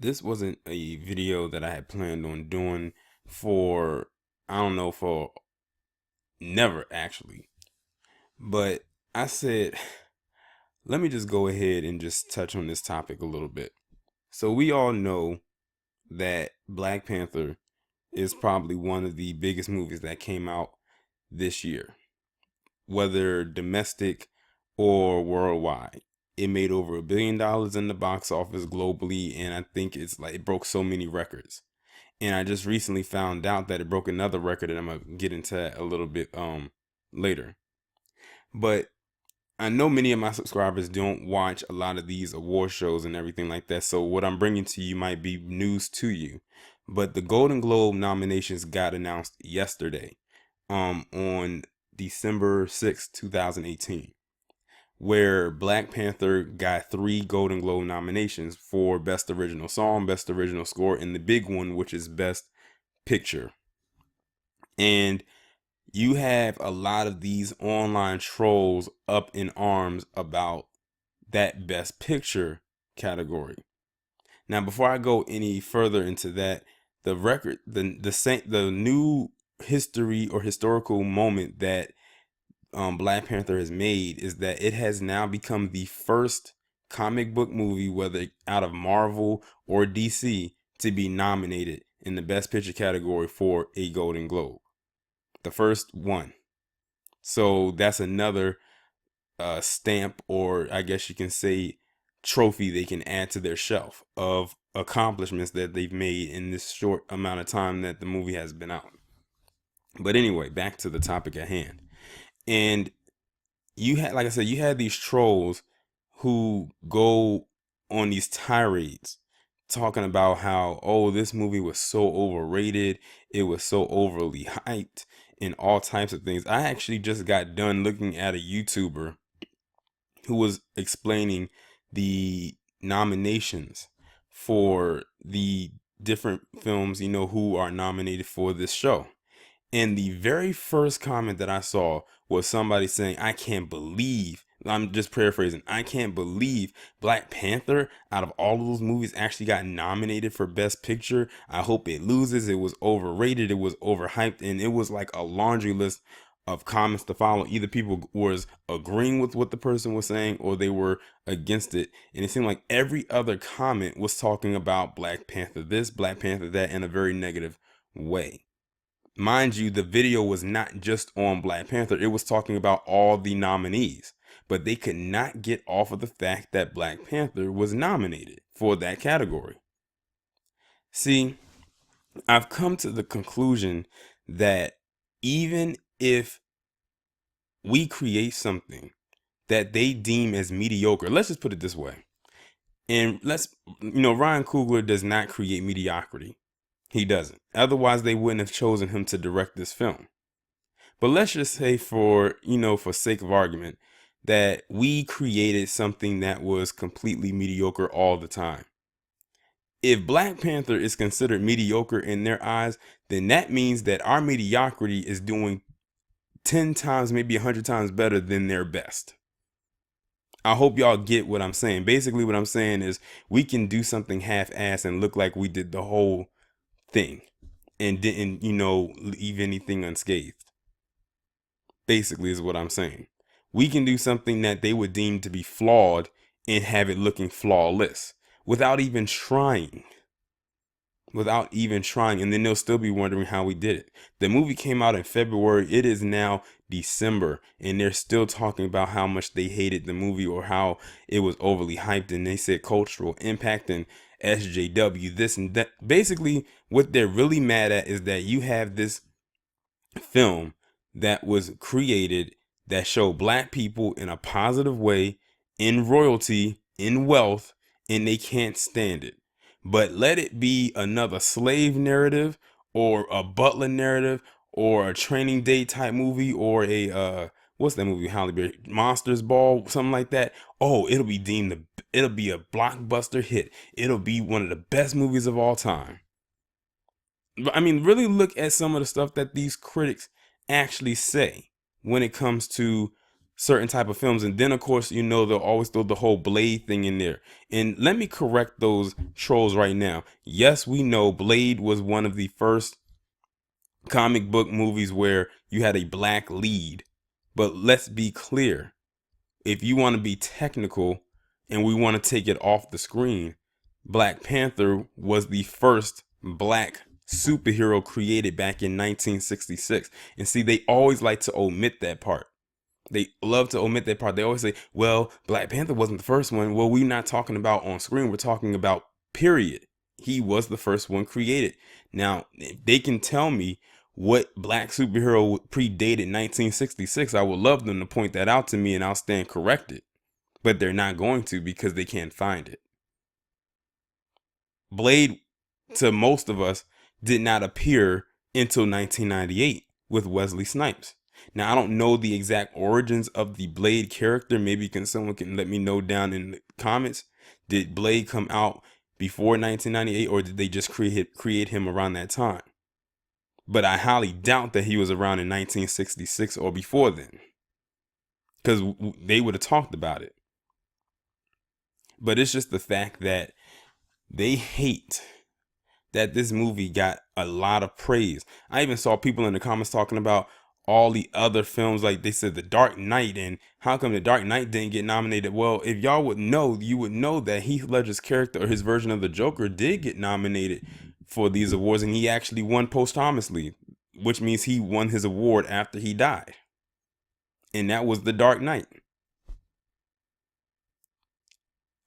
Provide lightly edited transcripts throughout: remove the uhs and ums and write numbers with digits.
this wasn't a video that I had planned on doing for, I don't know, for never actually. But I said, let me just go ahead and just touch on this topic a little bit. So we all know that Black Panther is probably one of the biggest movies that came out this year, whether domestic or worldwide. It made over $1 billion in the box office globally, and I think it's like it broke so many records. And I just recently found out that it broke another record, and I'm gonna get into that a little bit later. But I know many of my subscribers don't watch a lot of these award shows and everything like that. So what I'm bringing to you might be news to you. But the Golden Globe nominations got announced yesterday, on December 6th, 2018, where Black Panther got 3 Golden Globe nominations for Best Original Song, Best Original Score, and the big one, which is Best Picture. And you have a lot of these online trolls up in arms about that Best Picture category. Now, before I go any further into that, the new history or historical moment that Black Panther has made is that it has now become the first comic book movie, whether out of Marvel or DC, to be nominated in the Best Picture category for a Golden Globe. The first one. So that's another stamp, or I guess you can say trophy, they can add to their shelf of accomplishments that they've made in this short amount of time that the movie has been out. But anyway, back to the topic at hand. And you had, like I said, you had these trolls who go on these tirades talking about how, oh, this movie was so overrated, it was so overly hyped, and all types of things. I actually just got done looking at a YouTuber who was explaining the nominations for the different films, who are nominated for this show. And the very first comment that I saw was somebody saying, I can't believe, I'm just paraphrasing, I can't believe Black Panther, out of all of those movies, actually got nominated for Best Picture. I hope it loses. It was overrated. It was overhyped. And it was like a laundry list of comments to follow. Either people was agreeing with what the person was saying, or they were against it. And it seemed like every other comment was talking about Black Panther this, Black Panther that, in a very negative way. Mind you, the video was not just on Black Panther. It was talking about all the nominees. But they could not get off of the fact that Black Panther was nominated for that category. See, I've come to the conclusion that even if we create something that they deem as mediocre, let's just put it this way. And Ryan Coogler does not create mediocrity. He doesn't. Otherwise, they wouldn't have chosen him to direct this film. But let's just say, for sake of argument, that we created something that was completely mediocre all the time. If Black Panther is considered mediocre in their eyes, then that means that our mediocrity is doing 10 times, maybe 100 times better than their best. I hope y'all get what I'm saying. Basically, what I'm saying is we can do something half-assed and look like we did the whole thing and didn't, leave anything unscathed. Basically is what I'm saying. We can do something that they would deem to be flawed and have it looking flawless without even trying. And then they'll still be wondering how we did it. The movie came out in February. It is now December, and they're still talking about how much they hated the movie or how it was overly hyped, and they said cultural impact and SJW, this and that. Basically, what they're really mad at is that you have this film that was created that showed Black people in a positive way, in royalty, in wealth, and they can't stand it. But let it be another slave narrative or a Butler narrative or a Training Day type movie or a what's that movie, Halle Berry, Monsters Ball, something like that. Oh, it'll be a blockbuster hit. It'll be one of the best movies of all time. I mean, really look at some of the stuff that these critics actually say when it comes to certain type of films. And then of course, they'll always throw the whole Blade thing in there. And let me correct those trolls right now. Yes, we know Blade was one of the first comic book movies where you had a black lead. But let's be clear. If you want to be technical and we want to take it off the screen, Black Panther was the first black superhero created back in 1966. And see, they always like to omit that part. They love to omit that part. They always say, well, Black Panther wasn't the first one. Well, we're not talking about on screen. We're talking about period. He was the first one created. Now, if they can tell me what black superhero predated 1966, I would love them to point that out to me and I'll stand corrected. But they're not going to because they can't find it. Blade, to most of us, did not appear until 1998 with Wesley Snipes. Now, I don't know the exact origins of the Blade character. Maybe someone can let me know down in the comments. Did Blade come out before 1998 or did they just create him around that time? But I highly doubt that he was around in 1966 or before then, because they would have talked about it. But it's just the fact that they hate that this movie got a lot of praise. I even saw people in the comments talking about all the other films, like they said The Dark Knight, and how come The Dark Knight didn't get nominated? Well, if y'all would know, you would know that Heath Ledger's character, or his version of the Joker, did get nominated for these awards, and he actually won posthumously, which means he won his award after he died. And that was The Dark Knight.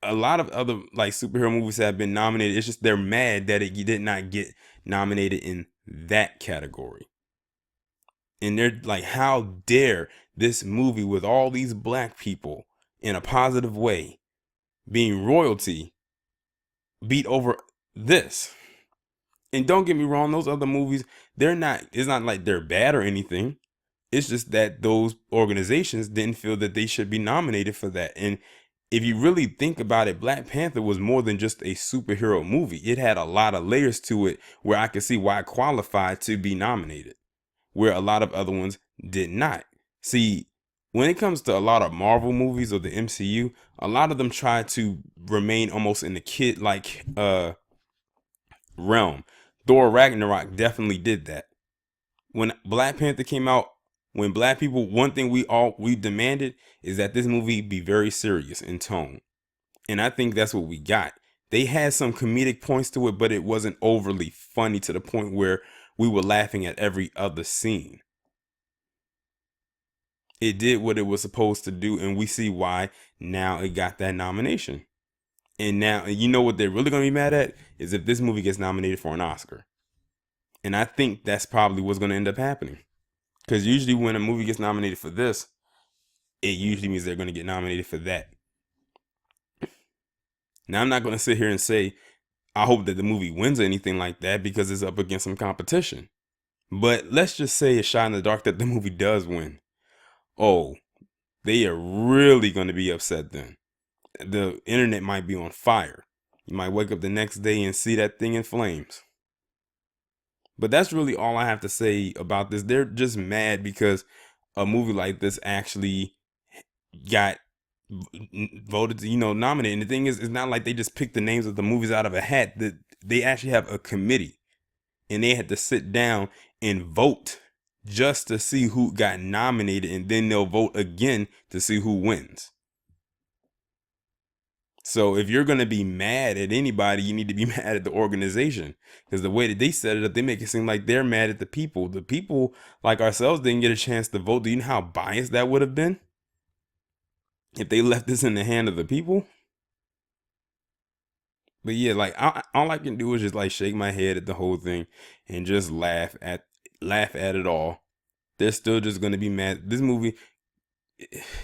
A lot of other like superhero movies have been nominated. It's just they're mad that it did not get nominated in that category. And they're like, how dare this movie with all these black people in a positive way being royalty beat over this? And don't get me wrong, those other movies, it's not like they're bad or anything. It's just that those organizations didn't feel that they should be nominated for that. And if you really think about it, Black Panther was more than just a superhero movie. It had a lot of layers to it where I could see why it qualified to be nominated, where a lot of other ones did not. See, when it comes to a lot of Marvel movies or the MCU, a lot of them try to remain almost in the kid-like realm. Thor Ragnarok definitely did that. When Black Panther came out, when black people, one thing we demanded is that this movie be very serious in tone. And I think that's what we got. They had some comedic points to it, but it wasn't overly funny to the point where we were laughing at every other scene. It did what it was supposed to do, and we see why now it got that nomination. And now, you know what they're really going to be mad at is if this movie gets nominated for an Oscar. And I think that's probably what's going to end up happening. Because usually when a movie gets nominated for this, it usually means they're going to get nominated for that. Now, I'm not going to sit here and say, I hope that the movie wins or anything like that because it's up against some competition. But let's just say a shot in the dark that the movie does win. Oh, they are really going to be upset then. The internet might be on fire. You might wake up the next day and see that thing in flames. But that's really all I have to say about this. They're just mad because a movie like this actually got voted, nominated. And the thing is, it's not like they just picked the names of the movies out of a hat. They actually have a committee, and they had to sit down and vote just to see who got nominated, and then they'll vote again to see who wins. So if you're going to be mad at anybody, you need to be mad at the organization, because the way that they set it up, they make it seem like they're mad at the people. The people like ourselves didn't get a chance to vote. Do you know how biased that would have been if they left this in the hand of the people? But yeah, like all I can do is just like shake my head at the whole thing and just laugh at it all. They're still just going to be mad. This movie,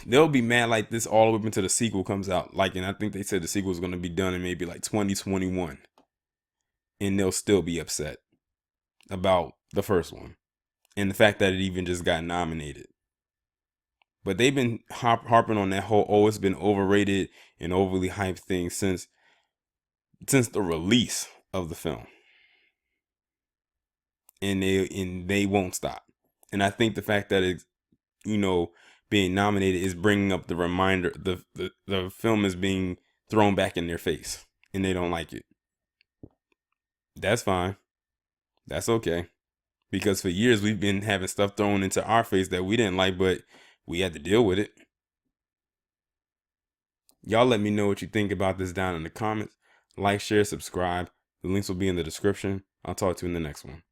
they'll be mad like this all the way up until the sequel comes out. Like, and I think they said the sequel is going to be done in maybe like 2021, and they'll still be upset about the first one and the fact that it even just got nominated. But they've been harping on that whole, it's been overrated and overly hyped thing since the release of the film, and they won't stop. And I think the fact that it's being nominated is bringing up the reminder, the film is being thrown back in their face and they don't like it. That's fine. That's okay. Because for years we've been having stuff thrown into our face that we didn't like, but we had to deal with it. Y'all let me know what you think about this down in the comments. Like, share, subscribe. The links will be in the description. I'll talk to you in the next one.